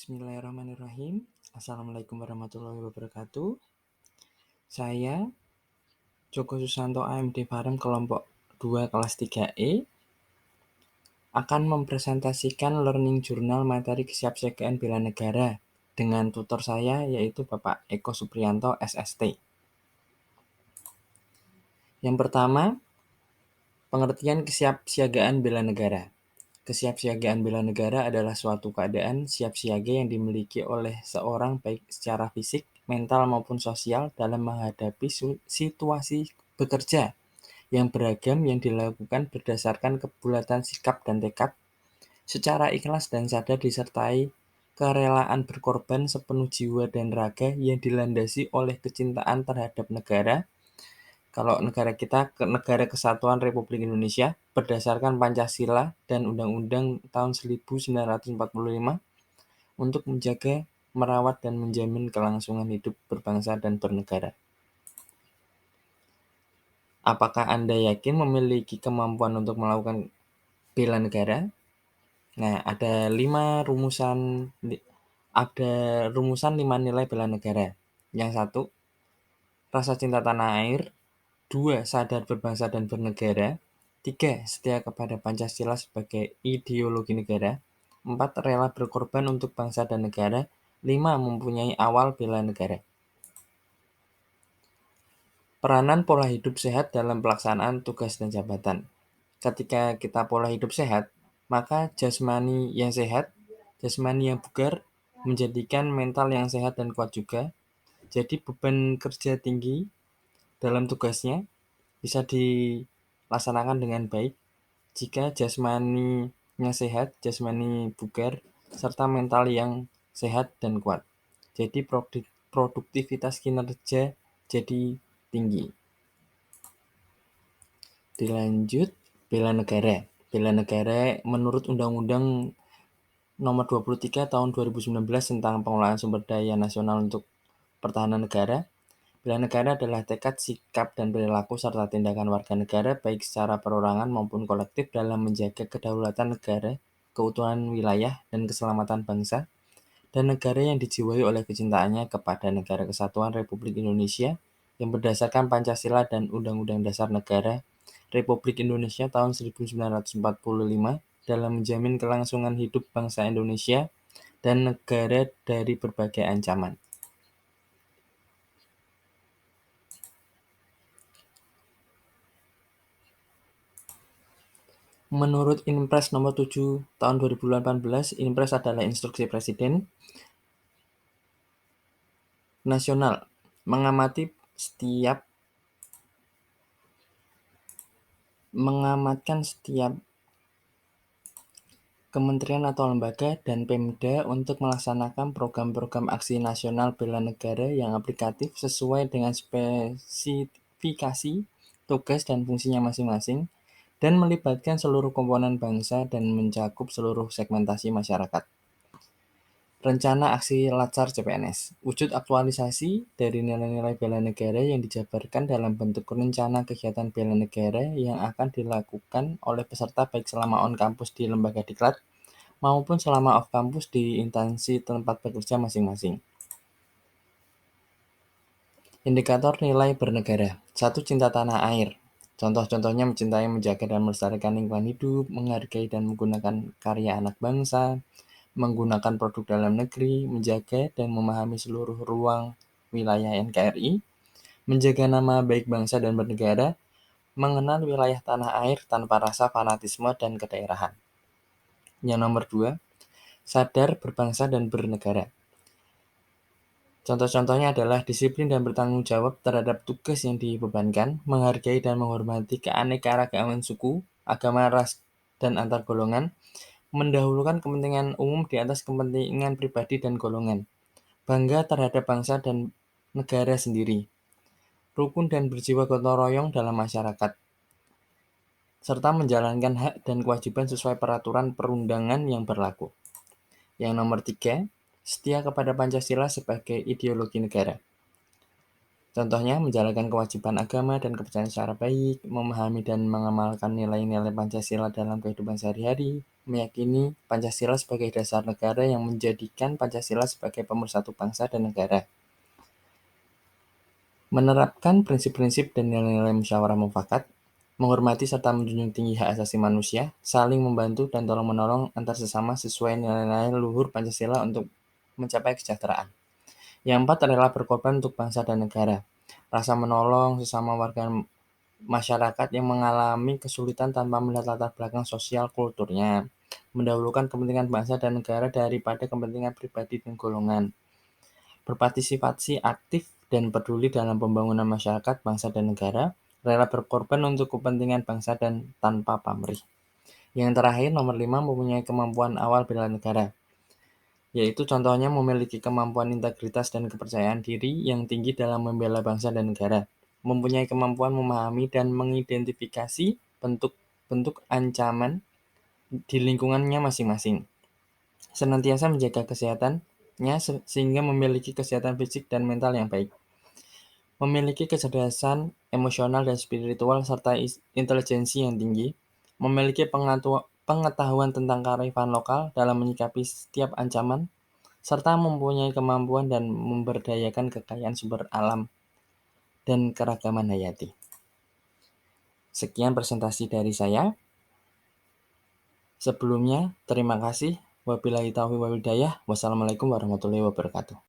Bismillahirrahmanirrahim. Assalamualaikum warahmatullahi wabarakatuh. Saya Joko Susanto AMD Farem kelompok 2 kelas 3E akan mempresentasikan learning journal materi kesiapsiagaan bela negara dengan tutor saya yaitu Bapak Eko Supriyanto SST. Yang pertama, pengertian kesiapsiagaan bela negara. Kesiapsiagaan bela negara adalah suatu keadaan siap siaga yang dimiliki oleh seorang baik secara fisik, mental maupun sosial dalam menghadapi situasi bekerja yang beragam yang dilakukan berdasarkan kebulatan sikap dan tekad, secara ikhlas dan sadar disertai kerelaan berkorban sepenuh jiwa dan raga yang dilandasi oleh kecintaan terhadap negara. Kalau negara kita, Negara Kesatuan Republik Indonesia, berdasarkan Pancasila dan Undang-Undang tahun 1945 untuk menjaga, merawat, dan menjamin kelangsungan hidup berbangsa dan bernegara. Apakah Anda yakin memiliki kemampuan untuk melakukan bela negara? Nah, ada rumusan 5 nilai bela negara. Yang satu, rasa cinta tanah air. 2. Sadar berbangsa dan bernegara. 3. Setia kepada Pancasila sebagai ideologi negara. 4. Rela berkorban untuk bangsa dan negara. 5. Mempunyai awal bela negara. Peranan pola hidup sehat dalam pelaksanaan tugas dan jabatan. Ketika kita pola hidup sehat, maka jasmani yang sehat, jasmani yang bugar, menjadikan mental yang sehat dan kuat juga. Jadi beban kerja tinggi dalam tugasnya bisa dilaksanakan dengan baik jika jasmaninya sehat, jasmani bugar, serta mental yang sehat dan kuat. Jadi produktivitas kinerja jadi tinggi. Dilanjut, bela negara. Bela negara menurut Undang-Undang Nomor 23 Tahun 2019 tentang pengelolaan sumber daya nasional untuk pertahanan negara. Bela negara adalah tekad, sikap, dan perilaku serta tindakan warga negara baik secara perorangan maupun kolektif dalam menjaga kedaulatan negara, keutuhan wilayah, dan keselamatan bangsa, dan negara yang dijiwai oleh kecintaannya kepada Negara Kesatuan Republik Indonesia yang berdasarkan Pancasila dan Undang-Undang Dasar Negara Republik Indonesia tahun 1945 dalam menjamin kelangsungan hidup bangsa Indonesia dan negara dari berbagai ancaman. Menurut Inpres nomor 7 tahun 2018, Inpres adalah instruksi Presiden Nasional mengamatkan setiap kementerian atau lembaga dan Pemda untuk melaksanakan program-program aksi nasional bela negara yang aplikatif sesuai dengan spesifikasi, tugas, dan fungsinya masing-masing, dan melibatkan seluruh komponen bangsa dan mencakup seluruh segmentasi masyarakat. Rencana Aksi Latsar CPNS, wujud aktualisasi dari nilai-nilai bela negara yang dijabarkan dalam bentuk rencana kegiatan bela negara yang akan dilakukan oleh peserta baik selama on kampus di lembaga diklat maupun selama off kampus di instansi tempat bekerja masing-masing. Indikator nilai bernegara. 1. Cinta tanah air. Contoh-contohnya mencintai, menjaga, dan melestarikan lingkungan hidup, menghargai dan menggunakan karya anak bangsa, menggunakan produk dalam negeri, menjaga dan memahami seluruh ruang wilayah NKRI, menjaga nama baik bangsa dan bernegara, mengenal wilayah tanah air tanpa rasa fanatisme dan kedaerahan. Yang nomor 2, sadar berbangsa dan bernegara. Contoh-contohnya adalah disiplin dan bertanggung jawab terhadap tugas yang dibebankan, menghargai dan menghormati keanekaragaman suku, agama, ras, dan antar golongan, mendahulukan kepentingan umum di atas kepentingan pribadi dan golongan, bangga terhadap bangsa dan negara sendiri, rukun dan berjiwa gotong royong dalam masyarakat, serta menjalankan hak dan kewajiban sesuai peraturan perundangan yang berlaku. Yang nomor 3, setia kepada Pancasila sebagai ideologi negara. Contohnya, menjalankan kewajiban agama dan kepercayaan secara baik, memahami dan mengamalkan nilai-nilai Pancasila dalam kehidupan sehari-hari, meyakini Pancasila sebagai dasar negara yang menjadikan Pancasila sebagai pemersatu bangsa dan negara. Menerapkan prinsip-prinsip dan nilai-nilai musyawarah mufakat, menghormati serta menjunjung tinggi hak asasi manusia, saling membantu dan tolong-menolong antar sesama sesuai nilai-nilai luhur Pancasila untuk mencapai kesejahteraan. Yang 4 adalah berkorban untuk bangsa dan negara. Rasa menolong sesama warga masyarakat yang mengalami kesulitan tanpa melihat latar belakang sosial kulturnya. Mendahulukan kepentingan bangsa dan negara daripada kepentingan pribadi dan golongan. Berpartisipasi aktif dan peduli dalam pembangunan masyarakat, bangsa, dan negara, rela berkorban untuk kepentingan bangsa dan tanpa pamrih. Yang terakhir, nomor 5, mempunyai kemampuan awal bela negara, yaitu contohnya memiliki kemampuan integritas dan kepercayaan diri yang tinggi dalam membela bangsa dan negara, mempunyai kemampuan memahami dan mengidentifikasi bentuk-bentuk ancaman di lingkungannya masing-masing, senantiasa menjaga kesehatannya sehingga memiliki kesehatan fisik dan mental yang baik, memiliki kecerdasan emosional dan spiritual serta intelijensi yang tinggi, memiliki pengetahuan tentang kearifan lokal dalam menyikapi setiap ancaman, serta mempunyai kemampuan dan memberdayakan kekayaan sumber alam dan keragaman hayati. Sekian presentasi dari saya. Sebelumnya, terima kasih. Wabillahi taufiq wal hidayah. Wassalamualaikum warahmatullahi wabarakatuh.